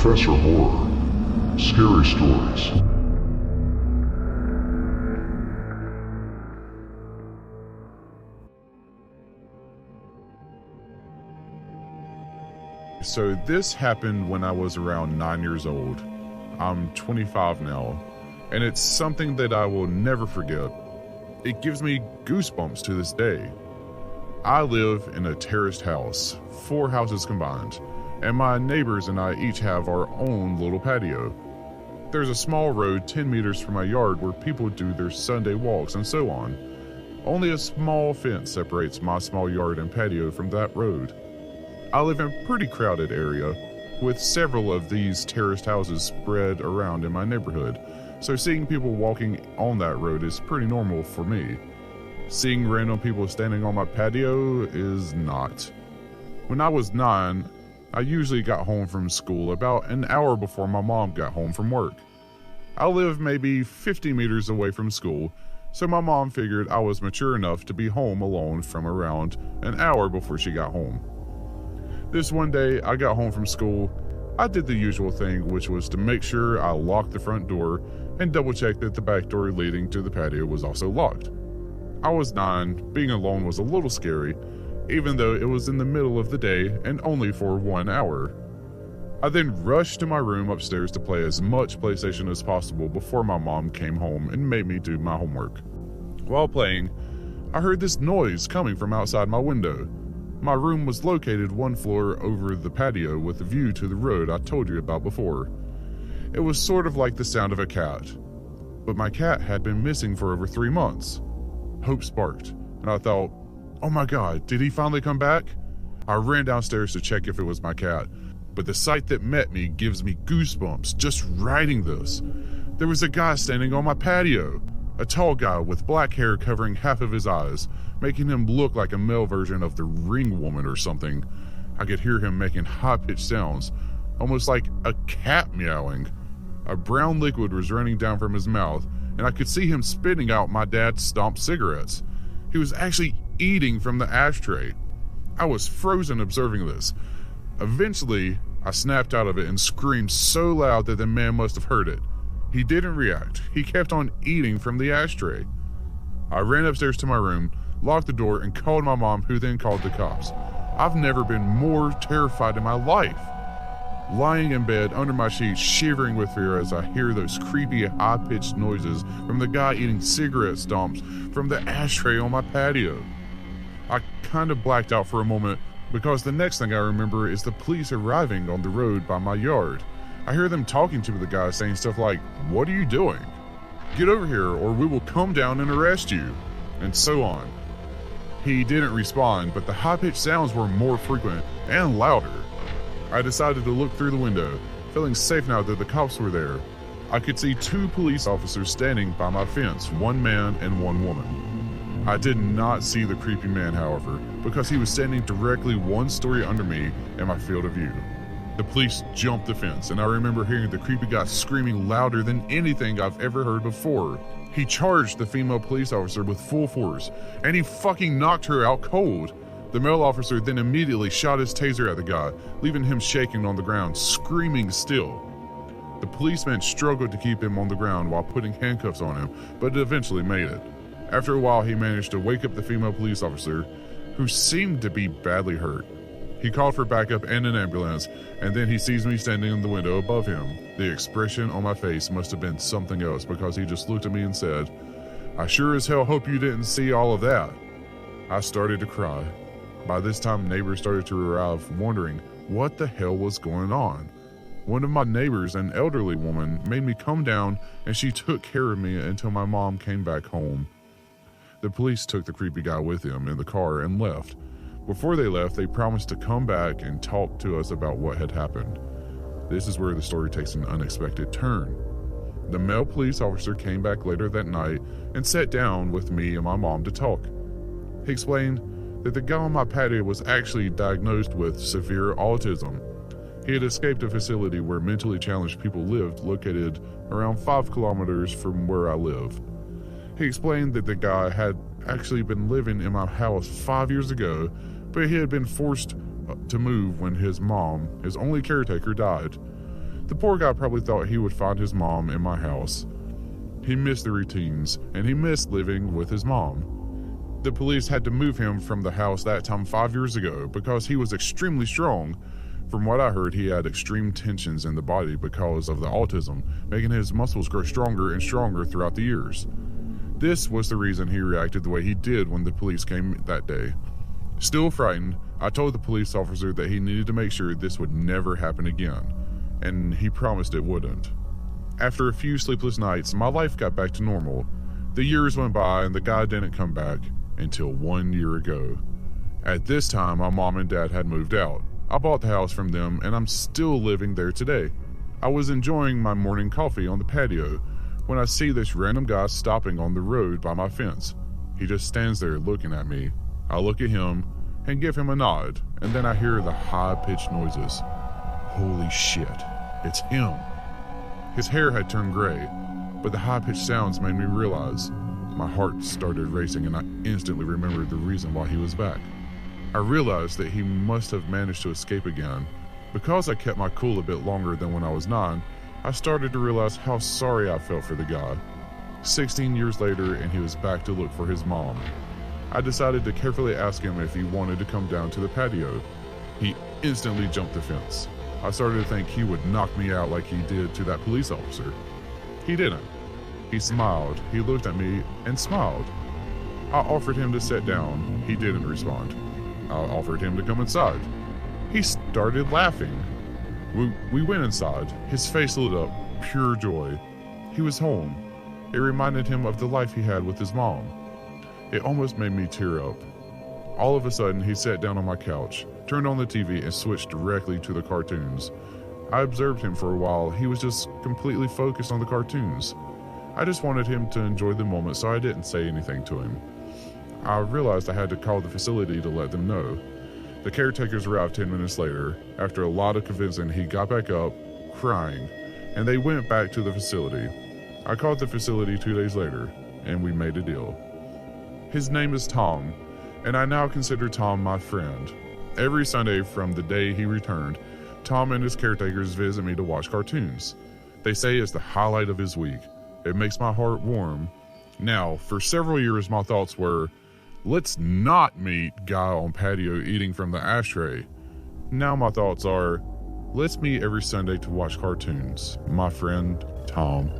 Professor Horror. Scary Stories. So this happened when I was around 9 years old. I'm 25 now, and it's something that I will never forget. It gives me goosebumps to this day. I live in a terraced house, 4 houses combined, and my neighbors and I each have our own little patio. There's a small road 10 meters from my yard where people do their Sunday walks and so on. Only a small fence separates my small yard and patio from that road. I live in a pretty crowded area, with several of these terraced houses spread around in my neighborhood, so seeing people walking on that road is pretty normal for me. Seeing random people standing on my patio is not. When I was 9, I usually got home from school about an hour before my mom got home from work. I live maybe 50 meters away from school, so my mom figured I was mature enough to be home alone from around an hour before she got home. This one day, I got home from school. I did the usual thing, which was to make sure I locked the front door and double check that the back door leading to the patio was also locked. I was 9, being alone was a little scary, even though it was in the middle of the day and only for 1 hour. I then rushed to my room upstairs to play as much PlayStation as possible before my mom came home and made me do my homework. While playing, I heard this noise coming from outside my window. My room was located 1 floor over the patio with a view to the road I told you about before. It was sort of like the sound of a cat, but my cat had been missing for over 3 months. Hope sparked, and I thought, oh my god, did he finally come back? I ran downstairs to check if it was my cat, but the sight that met me gives me goosebumps just writing this. There was a guy standing on my patio, a tall guy with black hair covering half of his eyes, making him look like a male version of the Ring Woman or something. I could hear him making high-pitched sounds, almost like a cat meowing. A brown liquid was running down from his mouth, and I could see him spitting out my dad's stomped cigarettes. He was actually eating from the ashtray. I was frozen observing this. Eventually, I snapped out of it and screamed so loud that the man must have heard it. He didn't react. He kept on eating from the ashtray. I ran upstairs to my room, locked the door, and called my mom, who then called the cops. I've never been more terrified in my life. Lying in bed under my sheets, shivering with fear as I hear those creepy, high-pitched noises from the guy eating cigarette stumps from the ashtray on my patio. I kind of blacked out for a moment because the next thing I remember is the police arriving on the road by my yard. I hear them talking to the guy saying stuff like, "What are you doing? Get over here or we will come down and arrest you," and so on. He didn't respond, but the high-pitched sounds were more frequent and louder. I decided to look through the window, feeling safe now that the cops were there. I could see 2 police officers standing by my fence, 1 man and 1 woman. I did not see the creepy man, however, because he was standing directly 1 story under me in my field of view. The police jumped the fence, and I remember hearing the creepy guy screaming louder than anything I've ever heard before. He charged the female police officer with full force, and he fucking knocked her out cold. The male officer then immediately shot his taser at the guy, leaving him shaking on the ground, screaming still. The policeman struggled to keep him on the ground while putting handcuffs on him, but eventually made it. After a while, he managed to wake up the female police officer, who seemed to be badly hurt. He called for backup and an ambulance, and then he sees me standing in the window above him. The expression on my face must have been something else because he just looked at me and said, "I sure as hell hope you didn't see all of that." I started to cry. By this time, neighbors started to arrive, wondering what the hell was going on. One of my neighbors, an elderly woman, made me come down, and she took care of me until my mom came back home. The police took the creepy guy with him in the car and left. Before they left, they promised to come back and talk to us about what had happened. This is where the story takes an unexpected turn. The male police officer came back later that night and sat down with me and my mom to talk. He explained that the guy on my patio was actually diagnosed with severe autism. He had escaped a facility where mentally challenged people lived, located around 5 kilometers from where I live. He explained that the guy had actually been living in my house 5 years ago, but he had been forced to move when his mom, his only caretaker, died. The poor guy probably thought he would find his mom in my house. He missed the routines, and he missed living with his mom. The police had to move him from the house that time 5 years ago because he was extremely strong. From what I heard, he had extreme tensions in the body because of the autism, making his muscles grow stronger and stronger throughout the years. This was the reason he reacted the way he did when the police came that day. Still frightened, I told the police officer that he needed to make sure this would never happen again, and he promised it wouldn't. After a few sleepless nights, my life got back to normal. The years went by and the guy didn't come back until 1 year ago. At this time, my mom and dad had moved out. I bought the house from them and I'm still living there today. I was enjoying my morning coffee on the patio when I see this random guy stopping on the road by my fence. He just stands there looking at me. I look at him and give him a nod, and then I hear the high-pitched noises. Holy shit, it's him. His hair had turned gray, but the high-pitched sounds made me realize. My heart started racing and I instantly remembered the reason why he was back. I realized that he must have managed to escape again. Because I kept my cool a bit longer than when I was 9, I started to realize how sorry I felt for the guy. 16 years later, and he was back to look for his mom. I decided to carefully ask him if he wanted to come down to the patio. He instantly jumped the fence. I started to think he would knock me out like he did to that police officer. He didn't. He smiled, he looked at me, and smiled. I offered him to sit down. He didn't respond. I offered him to come inside. He started laughing. We went inside. His face lit up, pure joy. He was home. It reminded him of the life he had with his mom. It almost made me tear up. All of a sudden, he sat down on my couch, turned on the TV, and switched directly to the cartoons. I observed him for a while. He was just completely focused on the cartoons. I just wanted him to enjoy the moment, so I didn't say anything to him. I realized I had to call the facility to let them know. The caretakers arrived 10 minutes later. After a lot of convincing, he got back up, crying, and they went back to the facility. I called the facility 2 days later, and we made a deal. His name is Tom, and I now consider Tom my friend. Every Sunday from the day he returned, Tom and his caretakers visit me to watch cartoons. They say it's the highlight of his week. It makes my heart warm. Now, for several years, my thoughts were, let's not meet guy on patio eating from the ashtray. Now my thoughts are, let's meet every Sunday to watch cartoons. My friend, Tom.